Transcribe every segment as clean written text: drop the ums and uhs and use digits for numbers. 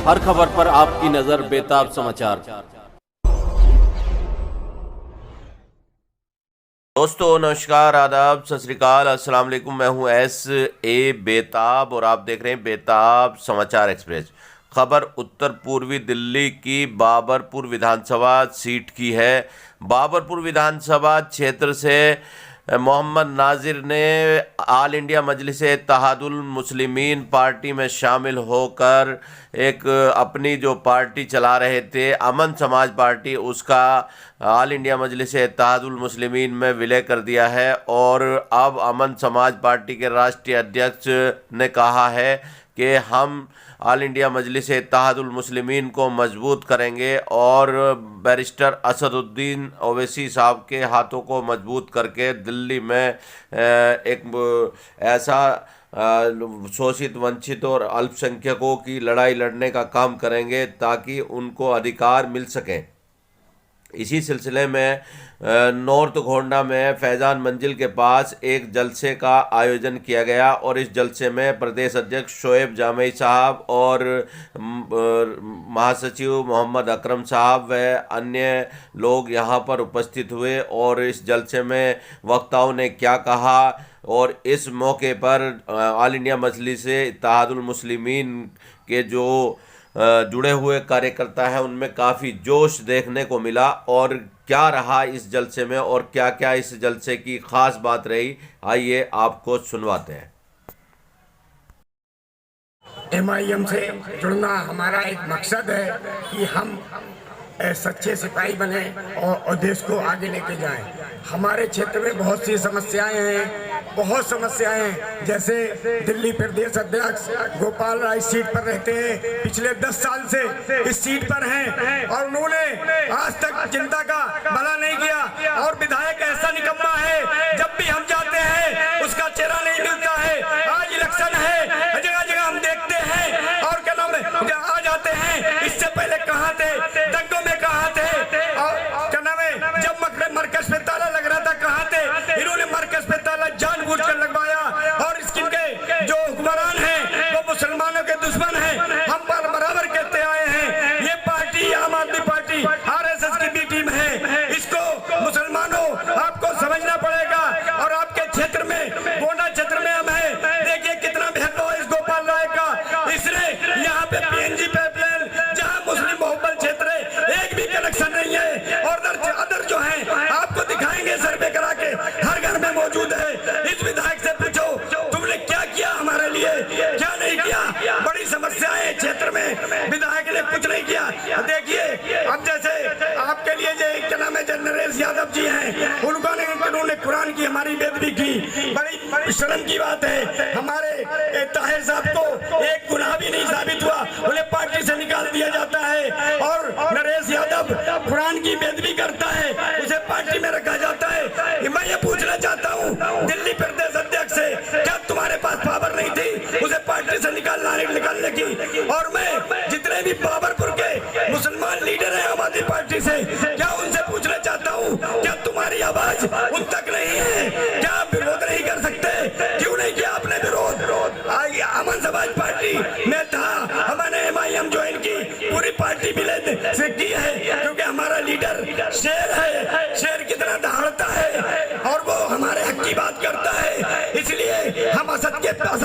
हर खबर पर आपकी नजर बेताब समाचार। दोस्तों नमस्कार, आदाब, सत श्री अकाल, अस्सलाम वालेकुम। मैं हूं S.A. बेताब और आप देख रहे हैं बेताब समाचार एक्सप्रेस। खबर उत्तर पूर्वी दिल्ली की बाबरपुर विधानसभा सीट की है। बाबरपुर विधानसभा क्षेत्र से मोहम्मद नाजिर ने ऑल इंडिया मजलिस इत्तेहादुल मुस्लिमीन पार्टी में शामिल होकर एक अपनी जो पार्टी चला रहे थे अमन समाज पार्टी, उसका ऑल इंडिया मजलिस इत्तेहादुल मुस्लिमीन में विलय कर दिया है। और अब अमन समाज पार्टी के राष्ट्रीय अध्यक्ष ने कहा है कि हम ऑल इंडिया मजलिस इत्तेहादुल मुस्लिमीन को मजबूत करेंगे और बैरिस्टर असदुद्दीन ओवैसी साहब के हाथों को मजबूत करके दिल्ली में एक ऐसा शोषित, वंचित और अल्पसंख्यकों की लड़ाई लड़ने का काम करेंगे ताकि उनको अधिकार मिल सकें। इसी सिलसिले में नॉर्थ गोंडा में फैज़ान मंजिल के पास एक जलसे का आयोजन किया गया और इस जलसे में प्रदेश अध्यक्ष शोएब जामई साहब और महासचिव मोहम्मद अकरम साहब व अन्य लोग यहां पर उपस्थित हुए। और इस जलसे में वक्ताओं ने क्या कहा और इस मौके पर ऑल इंडिया मजलिस इत्तेहादुल मुस्लिमीन के जो जुड़े हुए कार्यकर्ता हैं उनमें काफ़ी जोश देखने को मिला। और क्या रहा इस जलसे में और क्या क्या इस जलसे की खास बात रही, आइए आपको सुनवाते हैं। MIM से जुड़ना हमारा एक मकसद है कि हम सच्चे सिपाही बने और देश को आगे लेके जाएं। हमारे क्षेत्र में बहुत सी समस्याएं हैं, जैसे दिल्ली प्रदेश अध्यक्ष गोपाल राय सीट पर रहते हैं, पिछले 10 साल से इस सीट पर हैं और उन्होंने आज तक जनता का भला नहीं किया। और विधायक ऐसा निकम्मा है, जब भी हम जाते हैं उसका चेहरा नहीं मिलता है। आज इलेक्शन है, जगह जगह हम देखते हैं और क्या नाम है आ जाते हैं। इससे पहले कहाँ थे, दंगों में कहाँ थे, और क्या नाम है जब मरकज पे ताला लग रहा था कहाँ थे। इन्होंने मरकज पे ताला जानबूझकर लगवाया और इसके जो हुक्मरान हैं वो मुसलमानों के दुश्मन हैं। हम पर बराबर कहते आए हैं ये पार्टी आम आदमी पार्टी RSS की भी टीम है। इसको मुसलमानों आपको समझना पड़ेगा। और आपके क्षेत्र में, गोंडा क्षेत्र में हम है, देखिए कितना भेदभाव इस गोपाल राय का। इसने यहाँ पे PNG पाइपलाइन जहाँ मुस्लिम बहुबल क्षेत्र है एक भी कनेक्शन नहीं है। और अदर जो है आपको दिखाएंगे, सर्वे करा के हर घर में मौजूद है। इस विधायक से पूछो तुमने क्या किया हमारे लिए, क्या नहीं किया। बड़ी समस्याएं क्षेत्र में, विधायक ने कुछ नहीं किया। देखिए अब जैसे आपके लिए जो क्या नाम है नरेश यादव जी हैं, उन्होंने कुरान की हमारी बेदबी की। बड़ी शर्म की बात है। हमारे ताहिर साहब को एक गुनाह भी नहीं साबित हुआ, उन्हें पार्टी से निकाल दिया जाता है। और नरेश यादव कुरान की बेदबी करता है, उसे पार्टी में रखा जाता है। मैं ये पूछना चाहता हूँ दिल्ली प्रदेश अध्यक्ष से, क्या तुम्हारे पास पावर नहीं थी उसे पार्टी से निकालने की। और मैं जितने भी बाबरपुर के मुसलमान लीडर हैं आम आदमी पार्टी से, क्या उनसे पूछना चाहता हूँ क्या तुम्हारी आवाज उन तक नहीं है, क्या आप विरोध नहीं कर सकते। क्यों नहीं किया आपने विरोध। अमन समाज पार्टी में था, हमने MIM ज्वाइन की, पूरी पार्टी मिले से की है क्योंकि हमारा लीडर शेर है। शेर कितना दहाड़ता है और वो हमारे हक की बात करता है। इसलिए हम असद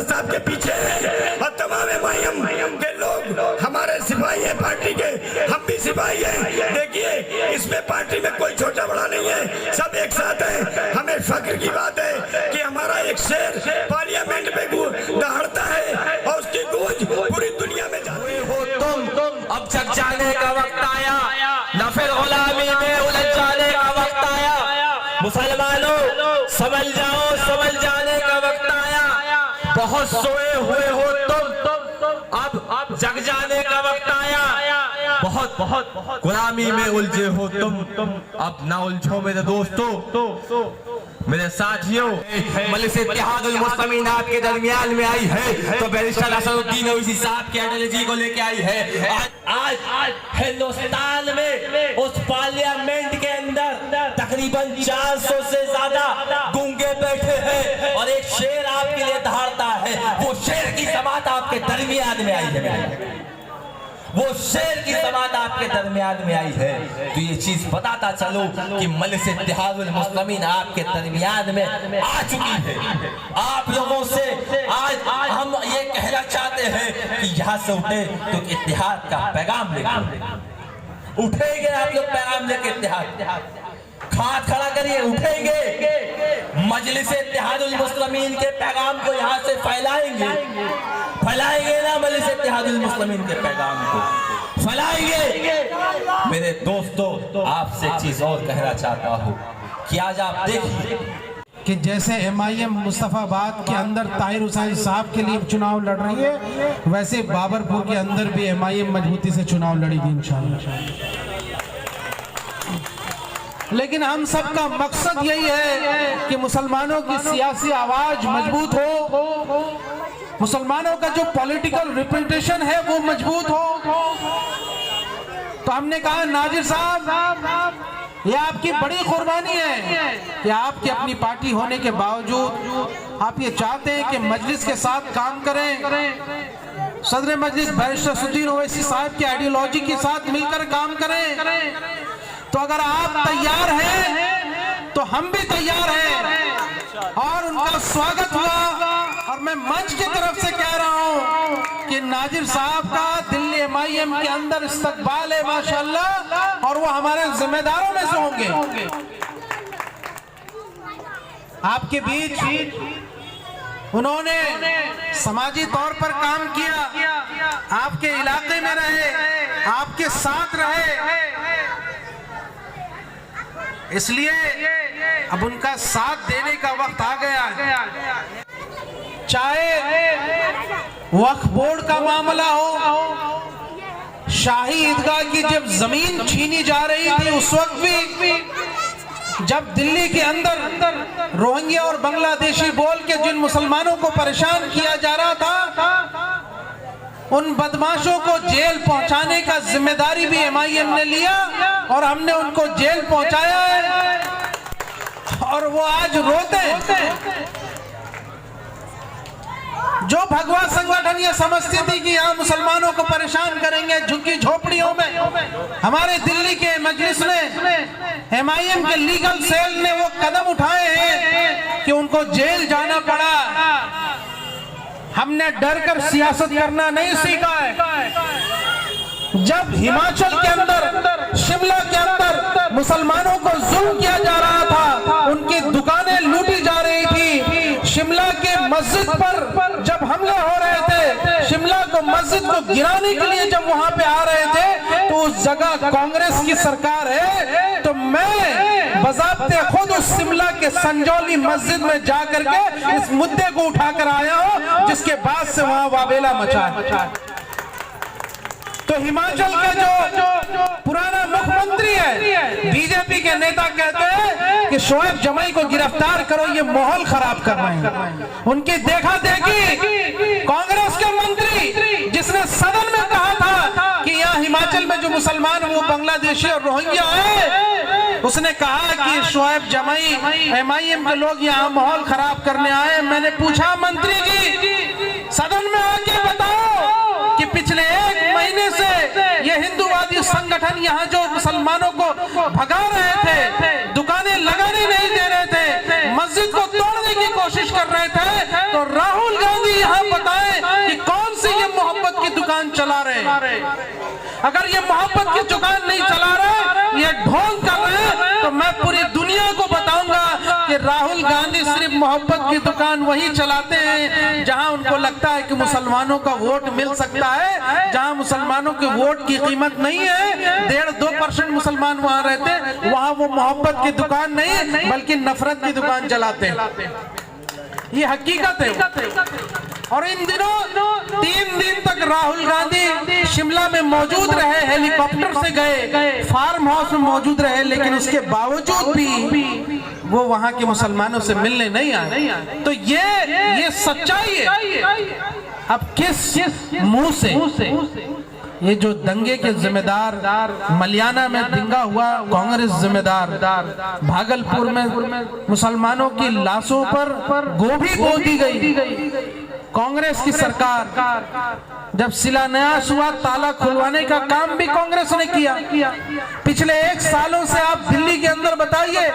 साहब के पीछे हैं और तमाम MIM के लोग हमारे सिपाही हैं पार्टी के, हम भी सिपाही हैं। देखिए इसमें पार्टी में कोई छोटा बड़ा नहीं है, सब एक साथ हैं। हमें फख्र की बात है कि हमारा एक शेर पार्लियामेंट में दहाड़ता है और उसकी गूंज पूरी दुनिया में जाती हो। तुम अब जग जाने का वक्त आया, न फिर गुलामी में उलझ जाने का वक्त आया। मुसलमानों समझ जाओ, समझ जाने का वक्त आया। बहुत सोए हुए हो तुम, अब जग जाने का वक्त आया। बहुत गुलामी में उलझे हो तुम, अब ना उलझो मेरे दोस्तों, मेरे साथियों। मजलिस इत्तेहादुल मुस्लिमीन आपके दरमियान में आई है तो बैरिस्टर असदुद्दीन ओवैसी साहब की आइडियोलॉजी को लेके आई है। आज हिंदुस्तान में उस पार्लियामेंट के अंदर तकरीबन 400 से ज्यादा गूंगे बैठे हैं और एक शेर आपके लिए दहाड़ता है। वो शेर की समात आपके दरमियान में आई है। वो शेर की समात आपके दरमियान में आई है। तो ये चीज बताता चलो कि मजलिस इत्तेहादुल मुस्लिमीन आपके दरमियान में आ चुकी है। आप लोगों से आज हम ये कहना चाहते हैं कि यहाँ से उठे तो इत्तेहाद का पैगाम लेके उठेंगे। आप लोग पैगाम लेके इत्तेहाद हाथ खड़ा करिए, उठेंगे, मजलिस इत्तेहादुल मुस्लिमीन के पैगाम को यहाँ से फैलाएंगे ना, मजलिस इत्तेहादुल मुस्लिमीन के पैगाम को फैलाएंगे। मेरे दोस्तों, आपसे एक चीज और कहना चाहता हूँ कि आज आप देखिए कि जैसे MIM मुस्तफाबाद के अंदर ताहिर हुसैन साहब के लिए चुनाव लड़ रही है, वैसे बाबरपुर के अंदर भी MIM मजबूती से चुनाव लड़ेगी इंशाअल्लाह। लेकिन हम सबका मकसद यही है कि मुसलमानों की सियासी आवाज मजबूत हो, मुसलमानों का जो पॉलिटिकल रिप्रेजेंटेशन है वो मजबूत हो। तो हमने कहा नाजिर साहब, ये आपकी बड़ी कुर्बानी है कि आपकी अपनी पार्टी होने के बावजूद आप ये चाहते हैं कि मजलिस के साथ काम करें, सदर मजलिस बैरिस्टर असदुद्दीन ओवैसी साहब की आइडियोलॉजी के साथ मिलकर काम करें। तो अगर आप तैयार हैं तो हम भी तैयार हैं और उनका स्वागत हुआ। और मैं मंच की तरफ से कह रहा हूं कि नाजिर साहब का दिल्ली MIM के अंदर इस्तकबाल है माशाअल्लाह, और वो हमारे जिम्मेदारों में से होंगे। आपके बीच उन्होंने समाजी तौर पर काम किया, आपके इलाके में रहे, आपके साथ रहे, इसलिए अब उनका साथ देने का वक्त आ गया है। चाहे वक्फ बोर्ड का मामला हो, शाही ईदगाह की जब जमीन छीनी जा रही थी उस वक्त भी, जब दिल्ली के अंदर रोहिंग्या और बांग्लादेशी बोल के जिन मुसलमानों को परेशान किया जा रहा था, उन बदमाशों को जेल पहुंचाने का जिम्मेदारी भी MIM ने लिया और हमने उनको जेल पहुंचाया है। और वो आज रोते हैं। जो भगवा संगठन ये समझती थी कि यहाँ मुसलमानों को परेशान करेंगे झुग्गी झोपड़ियों में, हमारे दिल्ली के मजलिस ने MIM के लीगल सेल ने वो कदम उठाए हैं कि उनको जेल जाना पड़ा। हमने डर कर सियासत करना नहीं सीखा है। जब हिमाचल के अंदर, शिमला के अंदर मुसलमानों को जुल्म किया जा रहा था, उनकी दुकानें लूटी जा रही थी, शिमला के मस्जिद पर जब हमले हो रहे थे, शिमला को मस्जिद को गिराने के लिए जब वहां पे आ रहे थे, तो उस जगह कांग्रेस की सरकार है। तो मैं बजाब्ते खुद उस शिमला के संजौली मस्जिद में जाकर के इस मुद्दे को उठाकर आया हूं, जिसके बाद से वहां वावेला मचा है। तो हिमाचल के जो पुराना मुख्यमंत्री है, बीजेपी के नेता कहते हैं कि शोएब जमाई को गिरफ्तार करो, ये माहौल खराब कर रहे हैं। उनकी देखा देखी कांग्रेस के मंत्री, जिसने सदन में कहा था कि यहाँ हिमाचल में जो मुसलमान वो बांग्लादेशी और रोहिंग्या है, उसने कहा कि शोएब जमाई MIM के लोग यहाँ माहौल खराब करने आए। मैंने पूछा मंत्री जी, सदन में आके बताओ कि पिछले 1 महीने से ये हिंदूवादी संगठन यहाँ जो मुसलमानों को भगा रहे थे, दुकानें लगाने नहीं दे रहे थे, मस्जिद को तोड़ने की कोशिश कर रहे थे, तो राहुल गांधी यहाँ बताएं कि कौन सी ये मोहब्बत की दुकान चला रहे। अगर ये मोहब्बत की दुकान नहीं चला रहे, ये ढोंग कर रहे, तो मैं पूरी दुनिया को बताऊंगा कि राहुल गांधी सिर्फ मोहब्बत की दुकान वही चलाते हैं जहां उनको लगता है कि मुसलमानों का वोट मिल सकता है, जहां मुसलमानों के वोट की कीमत नहीं है। 1.5-2% मुसलमान वहां रहते, वहां वो मोहब्बत की दुकान नहीं बल्कि नफरत की दुकान चलाते हैं। ये हकीकत है। और इन दिनों 3 दिन तक राहुल गांधी शिमला में मौजूद रहे, हेलीकॉप्टर से गए, फार्म हाउस में मौजूद रहे, लेकिन उसके बावजूद भी वो वहां के मुसलमानों से मिलने नहीं आए। तो ये सच्चाई है। अब किस मुंह से ये जो दंगे के जिम्मेदार, मलियाना में दंगा हुआ कांग्रेस जिम्मेदार, भागलपुर में मुसलमानों की लाशों पर गोभी बो दी गई, कांग्रेस की सरकार जब शिलान्यास हुआ, ताला खुलवाने का काम भी कांग्रेस ने किया। पिछले 1 सालों से आप दिल्ली के अंदर बताइए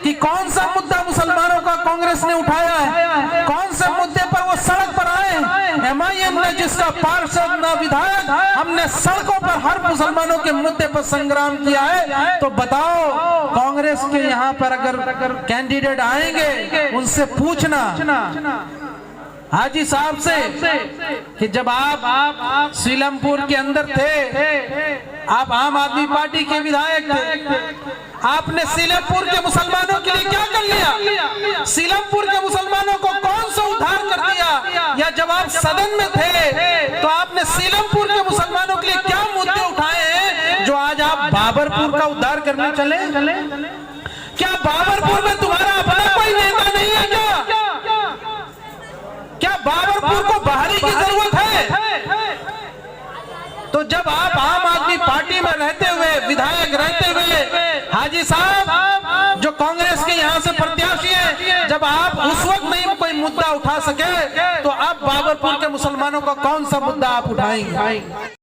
कि कौन सा मुद्दा मुसलमानों का कांग्रेस ने उठाया है, कौन से मुद्दे पर वो सड़क पर आए हैं। MIM ने जिसका पार्षद न विधायक, हमने सड़कों पर हर मुसलमानों के मुद्दे पर संग्राम किया है। तो बताओ, कांग्रेस के यहाँ पर अगर कैंडिडेट आएंगे, उनसे पूछना हाजी साहब से कि जब आप सीलमपुर के अंदर थे, आप आम आदमी पार्टी के विधायक थे, आपने सीलमपुर के मुसलमानों के लिए क्या कर लिया? सीलमपुर के मुसलमानों को कौन सा उद्धार कर दिया? या जब आप सदन में थे तो आपने सीलमपुर के मुसलमानों के लिए क्या मुद्दे उठाए हैं जो आज आप बाबरपुर का उद्धार करने चले? क्या बाबरपुर में तुम्हारा अपना कोई नेता नहीं है क्या बाबरपुर को बाहरी की जरूरत है? तो जब आप आम आदमी पार्टी में रहते हुए, विधायक रहते हुए, हाजी साहब जो कांग्रेस के यहाँ से प्रत्याशी हैं, जब आप उस वक्त नहीं कोई मुद्दा उठा सके, तो अब बाबरपुर के मुसलमानों का कौन सा मुद्दा आप उठाएंगे?